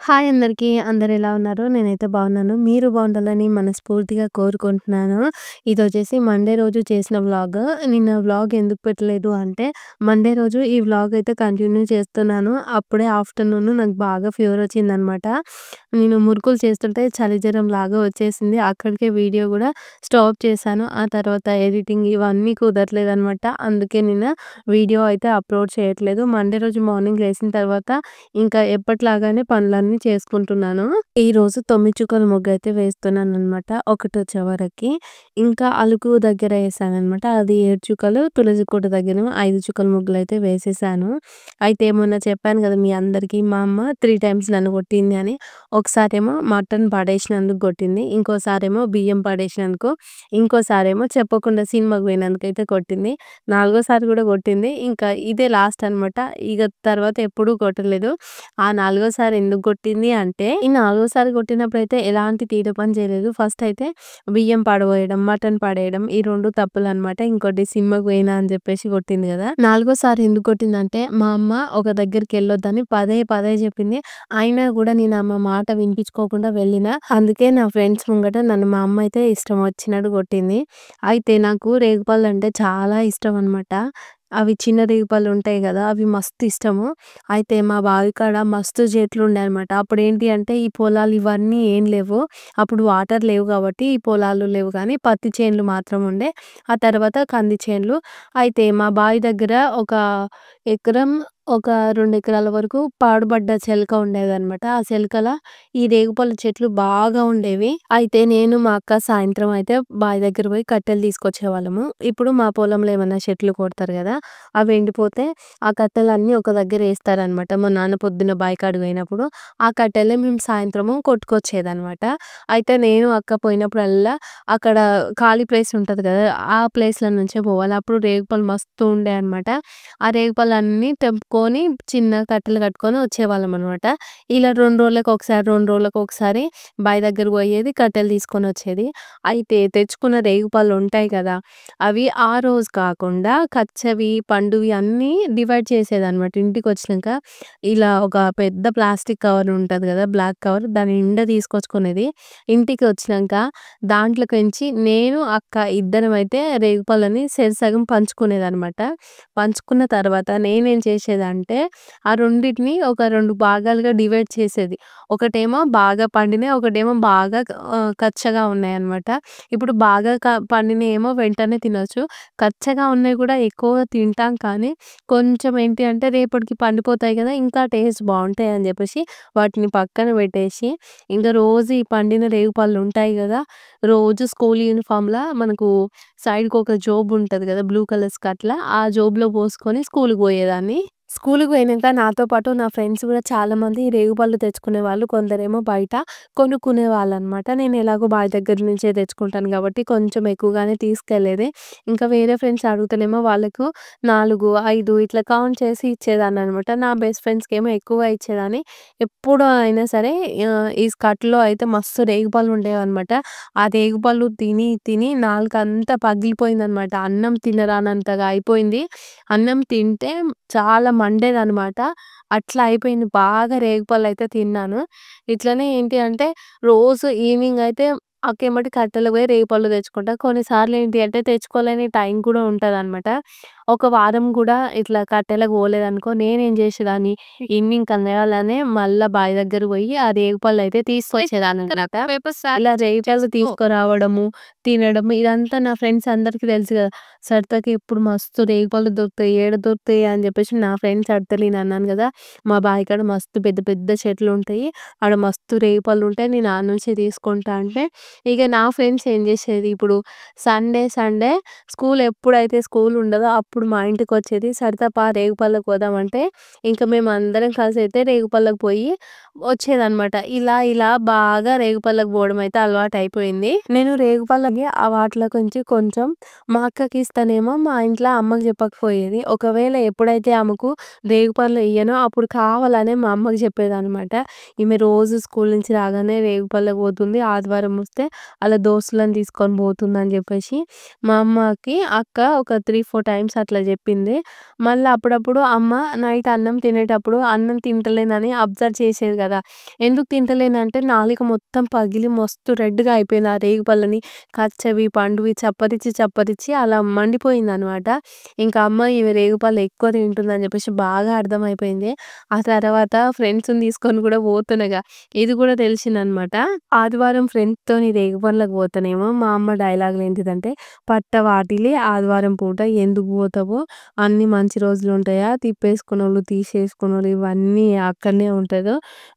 Hi అందరికీ. అందరెలా ఉన్నారు? నేనైతే బాగున్నాను. మీరు బాగుండాలని మనస్ఫూర్తిగా కోరుకుంటున్నాను. ఇదొచ్చేసి మండే రోజు చేసిన వ్లాగ్. నిన్న వ్లాగ్ ఎందుకు పెట్టలేదు అంటే, మండే రోజు ఈ వ్లాగ్ అయితే కంటిన్యూ చేస్తున్నాను. అప్పుడే ఆఫ్టర్‌నూన్ నాకు బాగా ఫీవరొచ్చిందనమాట. నేను మురుకులు చేస్తుంటే చలి జ్వరంలాగా వచ్చేసింది. అక్కడికే వీడియో గూడా స్టాప్ చేశాను. ఆ తర్వాత ఎడిటింగ్ ఇవన్నీ కుదరలేదనమాట. అందుకే నిన్న వీడియో అయితే అప్‌లోడ్ చేయట్లేదు. మండే రోజు మార్నింగ్ లేసిన తర్వాత ఇంకా ఎప్పటిలాగానే పనులన్నీ చేసుకుంటున్నాను. ఈరోజు 9 చుక్కల ముగ్గయితే వేస్తున్నాననమాట. ఒకటొచ్చే వరకి. ఇంకా అలుకు దగ్గర ఏసాననమాట. అది 7 చుక్కలు, తులసి కోట దగ్గరేమో 5 చుక్కల ముగ్గులైతే వేసేసాను. అయితే మొన్న చెప్పాను గదా! మీ అందరికీ మా అమ్మ 3 టైమ్స్ నన్ను కొట్టింది అని. ఒకసారేమో మటన్ పడేసినందుకు కొట్టింది. ఇంకోసారేమో బియ్యం పడేసినందుకు, ఇంకోసారేమో చెప్పకుండా సినిమాకి పోయినందుకైతే కొట్టింది. నాలుగోసారి గూడా కొట్టింది. ఇంకా ఇదే లాస్ట్ అనమాట. ఇగ తర్వాత ఎప్పుడూ కొట్టలేదు. ఆ నాలుగోసారి ఎందుకు కొట్టింది అంటే, ఈ నాలుగోసారి కొట్టినప్పుడైతే ఎలాంటి తీట పని చేయలేదు. ఫస్ట్ అయితే బియ్యం పడబోయడం, మటన్ పడేయడం ఈ 2 తప్పులనమాట. ఇంకోటి సినిమాకి పోయినా అని చెప్పేసి కొట్టింది గదా! నాలుగోసారి ఎందుకు కొట్టిందంటే, మా అమ్మ ఒక దగ్గరికెళ్ళొద్దని పదే పదే చెప్పింది. అయినా గూడా నేను ఆమె మాట వినిపించుకోకుండా వెళ్ళినా. అందుకే నా ఫ్రెండ్స్ ముంగట నన్ను మా అమ్మ అయితే ఇష్టం వచ్చినట్టు కొట్టింది. అయితే నాకు రేగిపళ్ళంటే చాలా ఇష్టం అనమాట. అవి చిన్న రేగిపళ్ళుంటాయి గదా! అవి మస్తు ఇష్టము. అయితే మా బావి కాడ మస్తు చెట్లుండే అనమాట. అప్పుడేంటి అంటే ఈ పొలాలు ఇవన్నీ ఏం లేవు. అప్పుడు వాటర్ లేవు గాబట్టి ఈ పొలాలు లేవు గానీ పత్తి చేన్లు మాత్రం ఉండే. ఆ తర్వాత కంది చేన్లు. అయితే మా బావి దగ్గర ఒక ఎకరం, ఒక 2 ఎకరాల వరకు పాడుబడ్డ చెలక ఉండేదనమాట. ఆ చెలకల ఈ రేగుపళ్ళ చెట్లు బాగా ఉండేవి. అయితే నేను, మా అక్క సాయంత్రం అయితే బావి దగ్గర పోయి కట్టెలు తీసుకొచ్చేవాళ్ళము. ఇప్పుడు మా పొలంలో ఏమన్నా చెట్లు కొడతారు గదా! అవి ఎండిపోతే ఆ కట్టెలన్నీ ఒక దగ్గర ఏస్తారనమాట. మా నాన్న పొద్దున్న బాయికాడికి పోయినప్పుడు ఆ కట్టెలే మేము సాయంత్రము కొట్టుకొచ్చేదనమాట. అయితే నేను, అక్క పోయినప్పుడల్లా అక్కడ ఖాళీ ప్లేస్ ఉంటది గదా! ఆ ప్లేస్‌ల నుంచే పోవాలి. అప్పుడు రేగిపళ్ళు మస్తు ఉండే అనమాట. ఆ రేగిపళ్ళన్నీ తెంపుకొని చిన్న కట్టెలు కట్టుకొని వచ్చేవాళ్ళమనమాట. ఇలా 2 రోజులకొకసారి, 2 రోజులకొకసారి బావి దగ్గరకు పోయేది, కట్టెలు తీసుకొనొచ్చేది. అయితే తెచ్చుకున్న రేగిపళ్ళు ఉంటాయి కదా! అవి ఆ రోజు కాకుండా కచ్చవి, పండువి అన్నీ డివైడ్ చేసేదనమాట. ఇంటికొచ్చినంక ఇలా ఒక పెద్ద ప్లాస్టిక్ కవర్ ఉంటది గదా! బ్లాక్ కవర్ దాని నిండా తీసుకొచ్చుకునేది. ఇంటికి వచ్చినంక దాంట్లోకించి నేను, అక్క ఇద్దరమైతే రేగిపళ్ళని సగం పంచుకునేదనమాట. పంచుకున్న తర్వాత నేనేం చేసేదంటే, ఆ రెండిటిని ఒక 2 భాగాలుగా డివైడ్ చేసేది. ఒకటేమో బాగా పండినయి, ఒకటేమో బాగా కచ్చగా ఉన్నాయన్నమాట. ఇప్పుడు బాగా పండినయేమో వెంటనే తినొచ్చు. కచ్చగా ఉన్నయి గూడా ఎక్కువగా తింటాం కానీ, కొంచెం ఏంటి అంటే రేపటికి పండిపోతాయి గదా! ఇంకా టేస్ట్ బావుంటాయని జెప్పేసి వాటిని పక్కన పెట్టేసి, ఇంక రోజు ఈ పండిన రేగిపళ్ళు ఉంటాయి గదా! రోజు స్కూల్ యూనిఫార్మ్‌లా మనకు సైడ్‌కి ఒక జోబ్ ఉంటది గదా! బ్లూ కలర్ స్కర్ట్‌లా ఆ జోబ్‌లో పోసుకొని స్కూలుకి పోయేదాన్ని. స్కూలుకి పోయినంక నాతో పాటు నా ఫ్రెండ్స్ గూడా చాలామంది రేగుపళ్ళు తెచ్చుకునేవాళ్ళు. కొందరేమో బయట కొనుక్కునేవాళ్ళనమాట. నేను ఎలాగో బావి దగ్గర నుంచే తెచ్చుకుంటాను గాబట్టి కొంచెం ఎక్కువగానే తీసుకెళ్ళేది. ఇంకా వేరే ఫ్రెండ్స్ అడుగుతేనేమో వాళ్ళకు 4, 5 ఇట్లా కౌంట్ చేసి ఇచ్చేదాన్ననమాట. నా బెస్ట్ ఫ్రెండ్స్‌కేమో ఎక్కువ ఇచ్చేదాన్ని. ఎప్పుడు అయినా సరే ఈ స్కర్ట్‌లో అయితే మస్తు రేగిపళ్ళు ఉండేవనమాట. ఆ రేగిపళ్ళు తిని, తిని నాలుకంతా పగిలిపోయిందనమాట. అన్నం తినరానంతగా అయిపోయింది. అన్నం తింటే చాలా మండేదనమాట. అట్లా అయిపోయింది. బాగా రేగిపళ్ళైతే తిన్నాను. ఇట్లనే ఏంటి అంటే రోజు ఈవినింగ్ అయితే అక్కెమ్మటి కట్టెలకు పోయి రేగిపళ్ళు తెచ్చుకుంటా. కొన్నిసార్లు ఏంటి అంటే తెచ్చుకోలేని టైం కూడా ఉంటదనమాట. ఒక వారం గూడా ఇట్లా కట్టెలకు పోలేదనుకో నేనేం చేసేదాన్ని ఈవినింగ్ కలగాలనే మళ్ళా బావి దగ్గరకు పోయి ఆ రేగిపళ్ళైతే తీసుకొచ్చేదాన్ననమాట. ఇలా రేగిపళ్ళు తీసుకురావడము, తినడము ఇదంతా నా ఫ్రెండ్స్ అందరికి తెలుసు గదా! సరితకి ఇప్పుడు మస్తు రేగిపళ్ళు దొరుకుతాయి. ఏడ దొరుకుతాయి అని జెప్పేసి నా ఫ్రెండ్స్ అడిగితే నేనన్నాను గదా! మా బావి కాడ మస్తు పెద్ద పెద్ద చెట్లుంటాయి. ఆడ మస్తు రేగిపళ్ళుంటాయి. నేను ఆడ నుంచే తీసుకుంటా అంటే, ఇగ నా ఫ్రెండ్స్ ఏం జేసేది ఇప్పుడు సండే ఎప్పుడైతే స్కూల్ ఉండదో అప్పుడు మా ఇంటికొచ్చేది. సరిత పా రేగిపళ్ళకి పోదామంటే, ఇంక మేమందరం కలిసైతే రేగిపళ్ళకి పోయి వచ్చేదనమాట. ఇలా బాగా రేగిపళ్ళకి పోవడం అయితే అలవాటయిపోయింది. నేను రేగిపళ్ళకి వాటిలో నుంచి కొంచెం మా అక్కకిస్తేనేమో మా ఇంట్లో అమ్మకి చెప్పకపోయేది. ఒకవేళ ఎప్పుడైతే ఆమెకు రేగిపళ్ళు ఇయ్యనో అప్పుడు కావాలనే మా అమ్మకి చెప్పేదనమాట. ఈమె రోజు స్కూల్ నుంచి రాగానే రేగిపళ్ళకి పోతుంది. ఆదివారం వస్తే చెప్తే ఆళ్ళ దోస్తులని తీసుకొని పోతుందని జెప్పేసి మా అమ్మకి అక్క ఒక 3, 4 టైమ్స్ అట్లా జెప్పింది. మళ్ళా అప్పుడప్పుడు అమ్మ నైట్ అన్నం తినేటప్పుడు అన్నం తింటలేనని అబ్జర్వ్ చేసేది గదా! ఎందుకు తింటలేనంటే నాలుక మొత్తం పగిలి మస్తు రెడ్‌గా అయిపోయింది. ఆ రేగిపళ్ళని కచ్చవి, పండువి చప్పరిచ్చి, చప్పరిచ్చి అలా మండిపోయిందనమాట. ఇంకా అమ్మ ఈమె రేగిపళ్ళు ఎక్కువ తింటుందని జెప్పేసి బాగా అర్థమైపోయింది. ఆ తర్వాత ఫ్రెండ్స్‌ని తీసుకొని గూడా పోతున్నగా. ఇది గూడా తెలిసిందనమాట. ఆదివారం ఫ్రెండ్స్‌తోని రేగిపండ్లకు పోతేనేమో మా అమ్మ డైలాగులేంటిదంటే, "పట్ట వాటిలి ఆదివారం పూట ఎందుకు పోతావు? అన్ని మంచి రోజులుంటాయా? తిప్పేసుకునోళ్ళు, తీసేసుకునోళ్ళు ఇవన్నీ అక్కడనే ఉంటదో.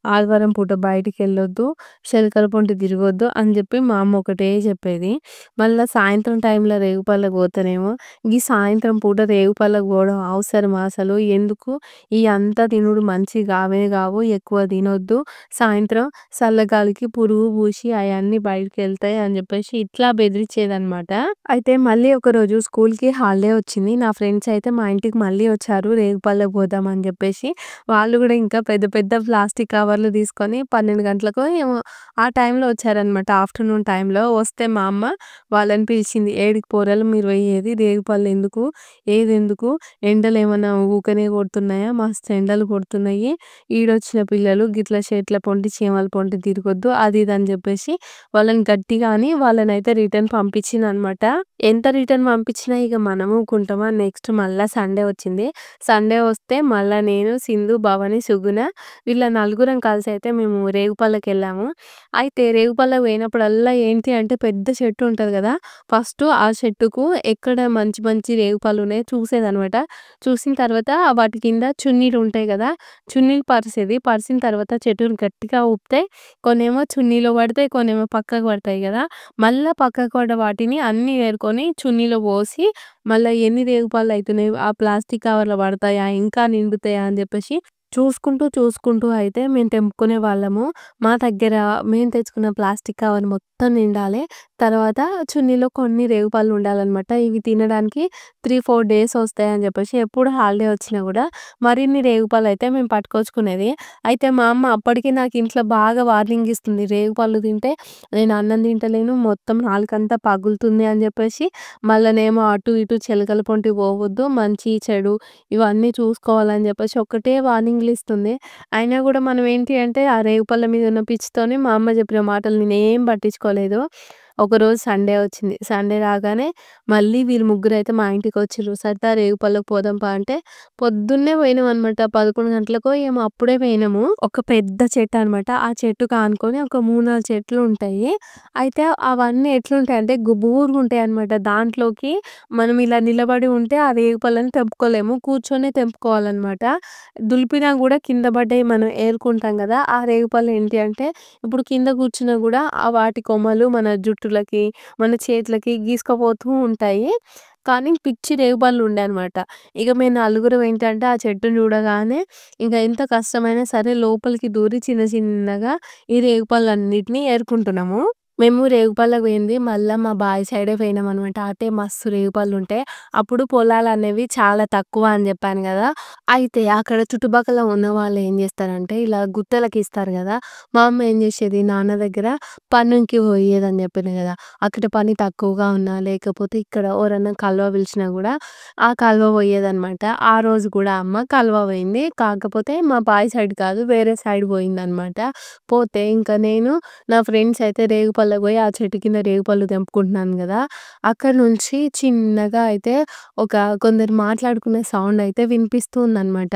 ఆదివారం పూట బయటికెళ్ళొద్దు, శెలకల పొంటి తిరగొద్దు" అని జెప్పి మా అమ్మ ఒకటే చెప్పేది. మళ్ళా సాయంత్రం టైంలో రేగిపళ్ళకి పోతేనేమో, "గీ సాయంత్రం పూట రేగిపళ్ళకి పోవడం అవసరమా అసలు? ఎందుకు? ఇయంతా తినుడు మంచియి గావే గావు. ఎక్కువ తినొద్దు. సాయంత్రం సల్లగాలికి పురుగు పూసి అయన్నీ బయటికెళ్తాయి" అని జెప్పేసి ఇట్లా బెదిరిచ్చేదనమాట. అయితే మళ్ళీ ఒకరోజు స్కూల్‌కి హాలిడే వచ్చింది. నా ఫ్రెండ్స్ అయితే మా ఇంటికి మళ్ళీ వచ్చారు రేగిపళ్ళకి పోదాం అని జెప్పేసి. వాళ్ళు గూడా ఇంకా పెద్ద పెద్ద ప్లాస్టిక్ కవర్లు తీసుకొని 12 గంటలకో ఏమో ఆ టైంలో వచ్చారనమాట. ఆఫ్టర్‌నూన్ టైంలో. వస్తే మా అమ్మ వాళ్ళని పిలిచింది. "ఏడికి పోరలు మీరు పోయేది? రేగిపళ్ళెందుకు? ఏదెందుకు? ఎండలేమన్నా ఊకనే కొడుతున్నాయా? మస్తు ఎండలు కొడుతున్నాయి. ఈడొచ్చిన పిల్లలు గిట్ల చెట్ల పొంటి, చీమల పొంటి తిరగొద్దు" అది ఇది అని జెప్పేసి వాళ్ళని గట్టిగా అని వాళ్ళనైతే రిటర్న్ పంపించిందనమాట. ఎంత రిటర్న్ పంపించినా ఇగ మనం ఊకుంటామా? నెక్స్ట్ మళ్ళా సండే వచ్చింది. సండే వస్తే మళ్ళా నేను, సింధు, భవాని, సుగుణ వీళ్ళ నలుగురం కలిసైతే మేము రేగిపళ్ళకెళ్ళాము. అయితే రేగిపళ్ళకి పోయినప్పుడల్లా ఏంటి అంటే పెద్ద చెట్టు ఉంటది గదా! ఫస్టు ఆ చెట్టుకు ఎక్కడ మంచి మంచి రేగిపళ్ళున్నాయో చూసేదనమాట. చూసిన తర్వాత వాటి కింద చున్నీలుంటాయి గదా! చున్నీలు పరిసేది. పరిసిన తర్వాత చెట్టుని గట్టిగా ఊపితే కొన్నేమో చున్నీలో పడతాయి. కొన్నేమో పక్కకు పడతాయి గదా! మళ్ళా పక్కకు పడ్డ వాటిని అన్నీ ఏరుకొని చున్నీలో పోసి మళ్ళా ఎన్ని రేగిపళ్ళయితున్నాయి, ఆ ప్లాస్టిక్ కవర్‌లో పడతాయా, ఇంకా నిండుతాయా అని జెప్పేసి చూసుకుంటూ, చూసుకుంటూ అయితే మేము తెంపుకునేవాళ్ళము. మా దగ్గర మేము తెచ్చుకున్న ప్లాస్టిక్ కవర్ మొత్తం నిండాలి. తర్వాత చున్నీలో కొన్ని రేగిపళ్ళు ఉండాలనమాట. ఇవి తినడానికి 3, 4 డేస్ వస్తాయని జెప్పేసి ఎప్పుడు హాలిడే వచ్చినా గూడా మరిన్ని రేగిపళ్ళయితే మేము పట్టుకొచ్చుకునేది. అయితే మా అమ్మ అప్పటికి నాకు ఇంట్లో బాగా వార్నింగ్ ఇస్తుంది. రేగిపళ్ళు తింటే నేను అన్నం తింటలేను, మొత్తం నాలుకంతా పగులుతుంది అని జెప్పేసి, మళ్ళనేమో అటు ఇటు చెలకల పొంటి పోవద్దు, మంచి చెడు ఇవన్నీ చూసుకోవాలని జెప్పేసి ఒకటే వార్నింగ్‌లిస్తుంది. అయినా గూడా మనం ఏంటి అంటే ఆ రేగిపళ్ళ మీద ఉన్న పిచ్చితోని మా అమ్మ చెప్పిన మాటలు నేనేం పట్టించుకోలేదు. ఒకరోజు సండే వచ్చింది. సండే రాగానే మళ్ళీ వీళ్ళు ముగ్గురైతే మా ఇంటికొచ్చిర్రు. "సరిత రేగిపళ్ళకి పోదాం పా" అంటే పొద్దున్నే పోయినామనమాట. 11 గంటలకో ఏమో అప్పుడే పోయినాము. ఒక పెద్ద చెట్టనమాట. ఆ చెట్టుకి ఆనుకొని ఒక 3, 4 చెట్లుంటాయి. అయితే అవన్నీ ఎట్లుంటాయంటే గుబురుగుంటాయనమాట. దాంట్లోకి మనం ఇలా నిలబడి ఉంటే ఆ రేగిపళ్ళని తెంపుకోలేము. కూర్చొనే తెంపుకోవాలనమాట. దులిపినా గూడా కింద పడ్డయి మనం ఏరుకుంటాం గదా! ఆ రేగిపళ్ళు ఏంటి అంటే ఇప్పుడు కింద కూర్చున్నా గూడా వాటి కొమ్మలు మన జుట్టులకి, మన చేతులకి గీసుకుపోతూ ఉంటాయి. కానీ పిచ్చి రేగిపళ్ళు ఉండే అనమాట. ఇగ మేము నలుగురం ఏంటంటే ఆ చెట్టుని చూడగానే ఇంక ఎంత కష్టమైనా సరే లోపలికి దూరి చిన్న చిన్నగా ఈ రేగిపళ్ళన్నిటిని ఏరుకుంటున్నాము. మేము రేగిపళ్ళకి పోయింది మళ్ళా మా బాయి సైడే పోయినామనమాట. అటే మస్తు రేగిపళ్ళుంటాయి. అప్పుడు పొలాలనేవి చాలా తక్కువ అని జెప్పాను గదా! అయితే అక్కడ చుట్టుపక్కల ఉన్నవాళ్ళు ఏం జేస్తారంటే ఇలా గుత్తలకిస్తారు గదా! మా అమ్మ ఏం జేసేది నాన్న దగ్గర పనుకి పోయేదని జెప్పాను గదా! అక్కడ పని తక్కువగా ఉన్నా లేకపోతే ఇక్కడ ఎవరన్నా కలువ పిలిచినా గూడా ఆ కలువ పోయేదనమాట. ఆ రోజు గూడా అమ్మ కలువ పోయింది. కాకపోతే మా బాయి సైడ్ కాదు వేరే సైడ్ పోయిందనమాట. పోతే ఇంక నేను నా ఫ్రెండ్స్ అయితే రేగిపళ్ళకి పోయి ఆ చెట్టు కింద రేగిపళ్ళు తెంపుకుంటున్నాను గదా! అక్కడి నుంచి చిన్నగా అయితే ఒక కొందరు మాట్లాడుకునే సౌండ్ అయితే వినిపిస్తూ ఉందనమాట.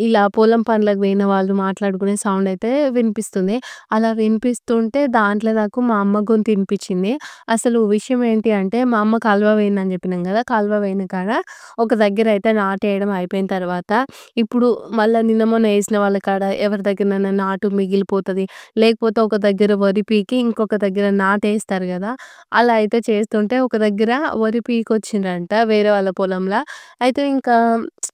ఇలా పొలం పనులకు పోయిన వాళ్ళు మాట్లాడుకునే సౌండ్ అయితే వినిపిస్తుంది. అలా వినిపిస్తుంటే దాంట్లో నాకు మా అమ్మ గొంతు ఇనిపించింది. అసలు విషయం ఏంటి అంటే మా అమ్మ కాలువ పోయిందని చెప్పినాం గదా! కాలువ పోయిన కాడ ఒక దగ్గర అయితే నాటేయడం అయిపోయిన తర్వాత ఇప్పుడు మళ్ళా నిన్న మొన్న ఏసిన వాళ్ళ కాడ ఎవరి దగ్గరనైనా నాటు మిగిలిపోతది. లేకపోతే ఒక దగ్గర వరి పీకి ఇంకొక దగ్గర నాటేస్తారు గదా! అలా అయితే చేస్తుంటే ఒక దగ్గర వరి పీకొచ్చిండ్రంట వేరే వాళ్ళ పొలంల. అయితే ఇంకా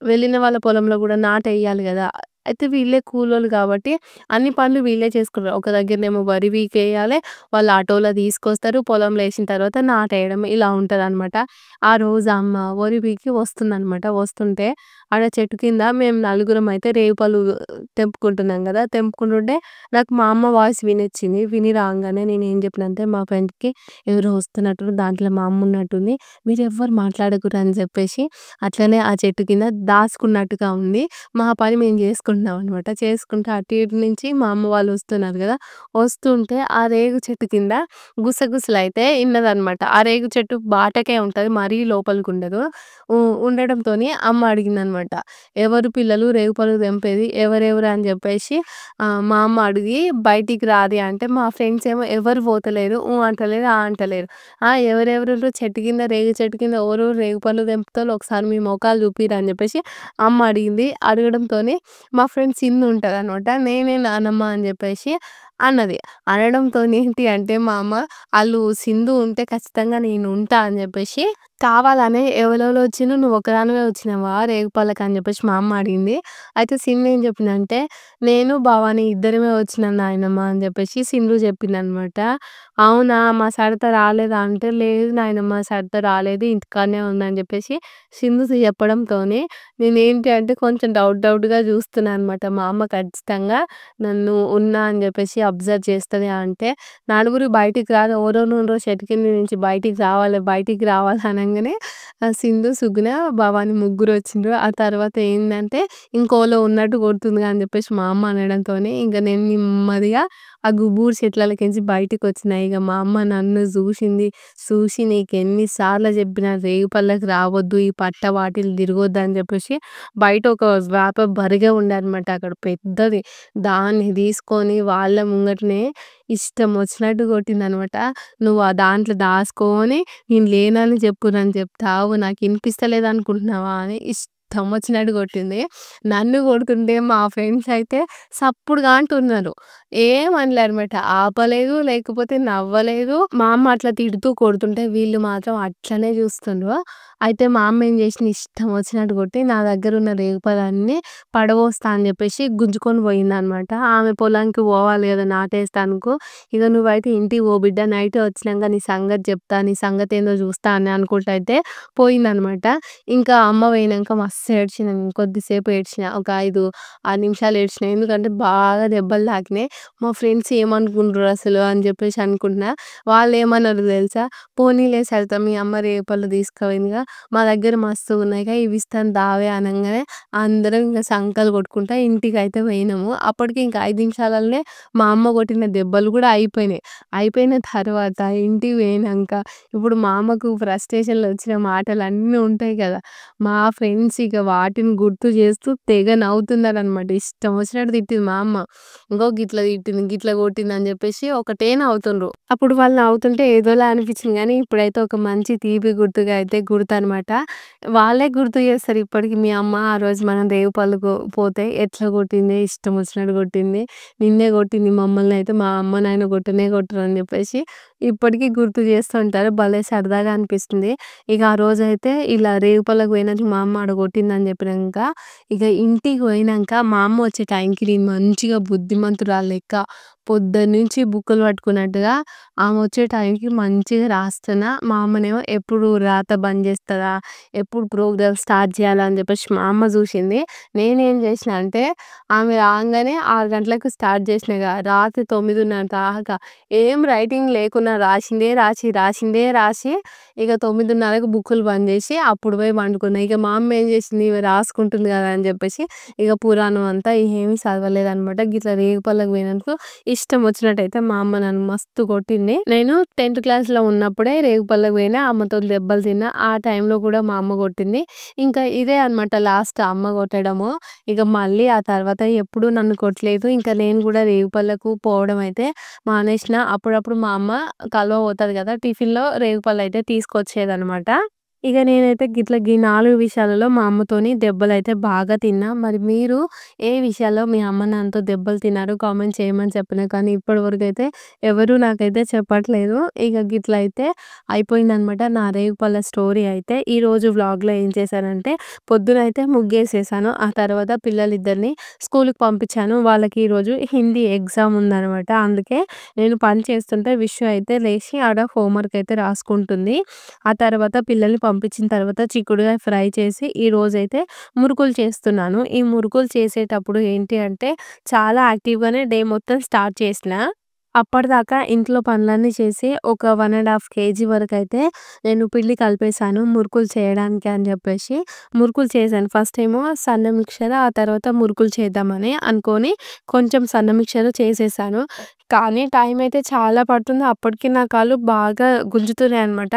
వెళ్ళిన వాళ్ళ పొలంలో గూడా నాటేయాలి గదా! అయితే వీళ్ళే కూలోళ్ళు కాబట్టి అన్ని పనులు వీళ్ళే చేసుకుంటారు. ఒక దగ్గరనేమో వరి వీకేయాలె, వాళ్ళు ఆటోలో తీసుకొస్తారు. పొలంలో ఏసిన తర్వాత నాటేయడం ఇలా ఉంటదనమాట. ఆ రోజు అమ్మ వరి పీకి వస్తుందనమాట. వస్తుంటే ఆడ చెట్టు కింద మేము నలుగురం అయితే రేగిపళ్ళు తెంపుకుంటున్నాం గదా! తెంపుకుంటుంటే నాకు మా అమ్మ వాయిస్ వినొచ్చింది. విని రాంగానే నేనేం జెప్పినంటే మా ఫ్రెండ్‌కి ఎవరో వస్తున్నట్టు దాంట్లో మా అమ్మ ఉన్నట్టుంది. మీరెవ్వరు మాట్లాడకుర్రి అని జెప్పేసి అట్లనే ఆ చెట్టు కింద దాసుకున్నట్టుగా ఉంది. మా పని మేము జేసుకుంటున్నాం అనమాట. చేసుకుంటే అటు ఇటు నుంచి మా అమ్మ వాళ్ళు వస్తున్నారు గదా! వస్తుంటే ఆ రేగు చెట్టు కింద గుసగుసలైతే ఇన్నదనమాట. ఆ రేగు చెట్టు బాటకే ఉంటది. మరీ లోపలికుండదు. ఉండడంతోని అమ్మ అడిగిందనమాట. ఎవరు పిల్లలు రేగుపళ్ళు తెంపేది? ఎవరెవరు అని జెప్పేసి మా అమ్మ అడిగి బయటికి రారి అంటే మా ఫ్రెండ్స్ ఏమో ఎవరు పోతలేరు. అంటలేరు, అంటలేరు. ఎవరెవరుర్రు చెట్టు కింద రేగు చెట్టు కింద ఎవరెవరు రేగుపళ్ళు తెంపుతాళ్ళు ఒకసారి మీ మొఖాలు చూపిర్రి అని జెప్పేసి అమ్మ అడిగింది. అడగడంతోని మా ఫ్రెండ్ సింధు ఉంటదనమాట. నేనే నానమ్మ అని జెప్పేసి అన్నది. అనడంతోని ఏంటి అంటే మా అమ్మ ఆళ్ళు సింధు ఉంటే ఖచ్చితంగా నేను ఉంటా అని జెప్పేసి కావాలనే ఎవలెవలో వచ్చిండ్రు నువ్వు ఒక్కదానివే వచ్చినవా రేగుపళ్ళకి అని జెప్పేసి మా అమ్మ అడిగింది. అయితే సింధు ఏం చెప్పిందంటే, నేను, భవాని ఇద్దరమే వచ్చినాం నాయనమ్మ అని జెప్పేసి సింధు చెప్పిందనమాట. అవునా! మా సరిత రాలేదా అంటే, లేదు నాయనమ్మ సరిత రాలేదు ఇంటికాడనే ఉంది అని జెప్పేసి సింధు చెప్పడంతోని నేనేంటి అంటే కొంచెం డౌట్‌గా చూస్తున్నా అనమాట. మా అమ్మ ఖచ్చితంగా నన్ను ఉన్నా అని జెప్పేసి అబ్జర్వ్ చేస్తది అంటే, నలుగురు బయటికి రారు ఎవరెవరున్నరో చెట్టు కింద నుంచి బయటికి రావాలి అనంగానే సింధు, సుగుణ, భవాని ముగ్గురొచ్చిండ్రు. ఆ తర్వాత ఏందంటే ఇంకోలో ఉన్నట్టు కొడుతుందిగా అని జెప్పేసి మా అమ్మ అనడంతోని ఇంక నేను నెమ్మదిగా ఆ గుబూరు చెట్లలోకించి బయటికొచ్చినా. ఇగ మా అమ్మ నన్ను జూషింది. చూసి నీకెన్ని సార్లు జెప్పినా రేగిపళ్ళకి రావద్దు, ఈ పట్ట వాటిలు తిరగొద్దు అని జెప్పేసి బయట ఒక వేప బరిగె ఉండే అనమాట అక్కడ పెద్దది. దాన్ని తీసుకొని వాళ్ళ ముంగటనే ఇష్టం వచ్చినట్టు కొట్టిందనమాట. "నువ్వు ఆ దాంట్లో దాసుకొని నేను లేనని చెప్పునని చెప్తావు. నాకు ఇనిపిస్తలేదనుకుంటున్నావా" అని ఇష్టం వచ్చినట్టు కొట్టింది. నన్ను కొడుతుంటే మా ఫ్రెండ్స్ అయితే సప్పుడుగా అంటున్నారు. ఏమనలేదనమాట. ఆపలేదు, లేకపోతే నవ్వలేదు. మా అమ్మ అట్లా తిడుతూ కొడుతుంటే వీళ్ళు మాత్రం అట్లనే చూస్తుండ్రు. అయితే మా అమ్మ ఏం చేసింది ఇష్టం వచ్చినట్టు కొట్టి నా దగ్గరున్న రేగిపళ్ళన్నీ పడబోస్తా అని చెప్పేసి గుంజుకొని పోయిందనమాట. ఆమె పొలానికి పోవాలి కదా నాటేస్తానుకు. ఇగ నువ్వైతే ఇంటికి పో బిడ్డ నైట్ వచ్చినంక నీ సంగతి చెప్తా. నీ సంగతేందో చూస్తా అని అనుకుంటా అయితే పోయిందనమాట. ఇంకా అమ్మ పోయినంక మస్తు ఏడ్చిన. కొద్దిసేపు ఏడ్చిన. ఒక 6 నిమిషాలు ఏడ్చిన. ఎందుకంటే బాగా దెబ్బలు తాకినాయి. మా ఫ్రెండ్స్ ఏమనుకుంటారు అసలు అని చెప్పేసి అనుకుంటున్నా. వాళ్ళేమన్నారు తెలుసా? పోనీలే సరిత మీ అమ్మ రేగిపళ్ళు తీసుకుపోయిందిగా మా దగ్గర మస్తుగున్నాయిగా ఇవి ఇస్తాను దావే అనంగానే అందరం ఇంక సంకలు కొట్టుకుంటా ఇంటికైతే పోయినాము. అప్పటికి ఇంక 5 నిమిషాలల్లే మా అమ్మ కొట్టిన దెబ్బలు కూడా అయిపోయినాయి. అయిపోయిన తర్వాత ఇంటికి పోయినంక ఇప్పుడు మా అమ్మకు ఫ్రస్ట్రేషన్‌లో వచ్చిన మాటలన్నీ ఉంటాయి కదా! మా ఫ్రెండ్స్ ఇక వాటిని గుర్తు చేస్తూ తెగ నవ్వుతున్నారనమాట. ఇష్టం వచ్చినట్టు తిట్టింది మా అమ్మ. ఇంగో గిట్ల తిట్టింది, గిట్ల కొట్టింది అని చెప్పేసి ఒకటే నవ్వుతుండ్రు. అప్పుడు వాళ్ళు నవ్వుతుంటే ఏదోలా అనిపించింది గానీ ఇప్పుడైతే ఒక మంచి తీపి గుర్తుగా అయితే గుర్తనమాట. వాళ్ళే గుర్తు చేస్తారు ఇప్పటికి. మీ అమ్మ ఆ రోజు మనం రేగిపళ్ళు పోతే ఎట్లా కొట్టింది, ఇష్టం వచ్చినట్టు కొట్టింది. నిన్నే కొట్టింది మమ్మల్నయితే మా అమ్మ, నాయన కొట్టనే కొట్టరు అని చెప్పేసి ఇప్పటికి గుర్తు చేస్తూ ఉంటారు. భలే సరదాగా అనిపిస్తుంది. ఇక ఆ రోజైతే ఇలా రేగిపళ్ళకి పోయినందుకు మా అమ్మ ఆడ కొట్టిందని చెప్పినంక ఇక ఇంటికి పోయినంక మా అమ్మ వచ్చే టైంకి నేను మంచిగా బుద్ధిమంతురాలు లెక్క పొద్దున్నుంచి బుక్కులు పట్టుకున్నట్టుగా ఆమె వచ్చే టైంకి మంచిగా రాస్తున్నా. మా అమ్మనేమో ఎప్పుడు రాత బంద్ చేస్తదా? ఎప్పుడు ప్రోగ్రామ్ స్టార్ట్ చేయాలా? అని చెప్పేసి మా అమ్మ చూసింది. నేనేం చేసినా అంటే ఆమె రాంగానే 6 గంటలకు స్టార్ట్ చేసినాగా రాత్రి 9:30 దాకా ఏం రైటింగ్ లేకున్నా రాసిందే రాసి ఇక 9:30కి బుక్కులు బంద్ చేసి అప్పుడు పోయి పండుకున్నా. ఇక మా అమ్మ ఏం చేసింది ఈమె రాసుకుంటుంది కదా అని చెప్పేసి ఇక పురాణం అంతా ఏమీ చదవలేదనమాట. గిట్లా రేగిపళ్ళకి పోయినందుకు ఇష్టం వచ్చినట్టయితే మా అమ్మ నన్ను మస్తు కొట్టింది. నేను 10థ్ క్లాస్‌లో ఉన్నప్పుడే రేగిపళ్ళకి పోయినా. అమ్మతోని దెబ్బలు తిన్నా. ఆ టైంలో కూడా మా అమ్మ కొట్టింది. ఇంకా ఇదే అనమాట లాస్ట్ అమ్మ కొట్టడము. ఇక మళ్ళీ ఆ తర్వాత ఎప్పుడు నన్ను కొట్టలేదు. ఇంకా నేను కూడా రేగిపళ్ళకు పోవడం అయితే మానేసిన. అప్పుడప్పుడు మా అమ్మ కలవ పోతది కదా! టిఫిన్‌లో రేగిపళ్ళయితే తీసుకొచ్చేదనమాట. ఇగ నేనైతే గిట్ల గీ 4 విషయాలలో మా అమ్మతోని దెబ్బలైతే బాగా తిన్నా. మరి మీరు ఏ విషయాల్లో మీ అమ్మ, నాన్నతో దెబ్బలు తిన్నారు? కామెంట్ చేయమని చెప్పినా కానీ ఇప్పటివరకైతే ఎవరు నాకైతే చెప్పట్లేదు. ఇగ గిట్ల అయితే అయిపోయిందనమాట నా రేగిపళ్ళ స్టోరీ అయితే. ఈరోజు వ్లాగ్‌లో ఏం చేశానంటే పొద్దునైతే ముగ్గేసేసాను. ఆ తర్వాత పిల్లలిద్దరిని స్కూలుకి పంపించాను. వాళ్ళకి ఈరోజు హిందీ ఎగ్జామ్ ఉందనమాట. అందుకే నేను పని చేస్తుంటే విషు అయితే లేచి ఆడ హోంవర్క్ అయితే రాసుకుంటుంది. ఆ తర్వాత పిల్లల్ని పంపించిన తర్వాత చిక్కుడుగాయ ఫ్రై చేసి ఈరోజైతే మురుకులు చేస్తున్నాను. ఈ మురుకులు చేసేటప్పుడు ఏంటి అంటే చాలా యాక్టివ్‌గానే డే మొత్తం స్టార్ట్ చేసిన. అప్పటిదాకా ఇంట్లో పనులన్నీ చేసి ఒక 1 కేజీ వరకైతే నేను పిండి కలిపేసాను మురుకులు చేయడానికి అని జెప్పేసి. మురుకులు చేశాను. ఫస్ట్ ఏమో సన్న మిక్చర్ ఆ తర్వాత మురుకులు చేద్దామని అనుకోని కొంచెం సన్న మిక్చర్ చేసేసాను. కానీ టైం అయితే చాలా పడుతుంది. అప్పటికి నా కాళ్ళు బాగా గుంజుతున్నాయన్నమాట.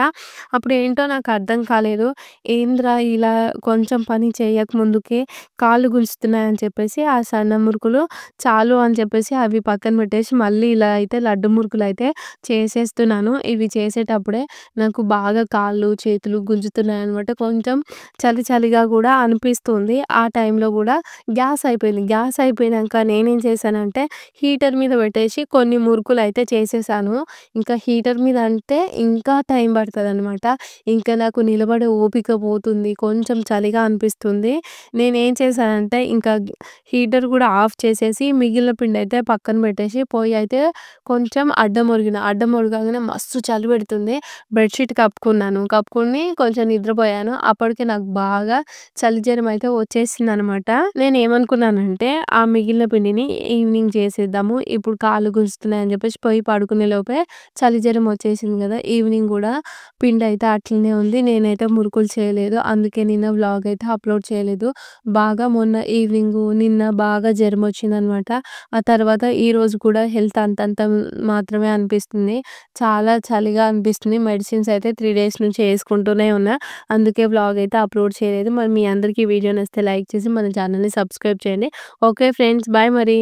అప్పుడేంటో నాకు అర్థం కాలేదు. ఏందిరా ఇలా కొంచెం పని చేయక ముందుకే కాళ్ళు గుంజుతున్నాయని చెప్పేసి ఆ సన్న మురుకులు చాలు అని చెప్పేసి అవి పక్కన పెట్టేసి మళ్ళీ ఇలా అయితే లడ్డు మురుకులైతే చేసేస్తున్నాను. ఇవి చేసేటప్పుడే నాకు బాగా కాళ్ళు, చేతులు గుంజుతున్నాయన్నమాట. కొంచెం చలి చలిగా గూడా అనిపిస్తుంది. ఆ టైంలో గూడా గ్యాస్ అయిపోయింది. గ్యాస్ అయిపోయినంక నేనేం చేశానంటే హీటర్ మీద పెట్టేసి కొన్ని మురుకులైతే చేసేసాను. ఇంకా హీటర్ మీద అంటే ఇంకా టైం పడతదనమాట. ఇంకా నాకు నిలబడే ఓపిక పోతుంది. కొంచెం చలిగా అనిపిస్తుంది. నేనేం చేశానంటే ఇంకా హీటర్ గూడా ఆఫ్ చేసేసి మిగిలిన పిండయితే పక్కన పెట్టేసి పొయ్యయితే కొంచెం అడ్డం ఒరిగిన. అడ్డం ఒరగంగానే మస్తు చలి పెడుతుంది. బెడ్‌షీట్ కప్పుకున్నాను. కప్పుకొని కొంచెం నిద్రపోయాను. అప్పటికే నాకు బాగా చలి జ్వరం అయితే వచ్చేసిందనమాట. నేనేమనుకున్నానంటే ఆ మిగిలిన పిండిని ఈవినింగ్ చేసేద్దాము. ఇప్పుడు కాళ్ళు గుంజుతున్నాయని చెప్పేసి పోయి పడుకునే లోపే చలి జ్వరం వచ్చేసింది గదా! ఈవినింగ్ గూడా పిండయితే అట్లనే ఉంది. నేనైతే మురుకులు చేయలేదు. అందుకే నిన్న వ్లాగ్ అయితే అప్‌లోడ్ చేయలేదు. బాగా మొన్న ఈవినింగు, నిన్న బాగా జరమొచ్చిందనమాట. ఆ తర్వాత ఈరోజు కూడా హెల్త్ అంతంత మాత్రమే అనిపిస్తుంది. చాలా చలిగా అనిపిస్తుంది. మెడిసిన్స్ అయితే 3 డేస్ నుంచి యేసుకుంటూనే ఉన్నా. అందుకే వ్లాగ్ అయితే అప్‌లోడ్ చేయలేదు. మరి మీ అందరికీ ఈ వీడియో నచ్చితే లైక్ చేసి మన ఛానెల్‌ని సబ్స్క్రైబ్ చేయండి. Okay friends. బాయ్ మరి.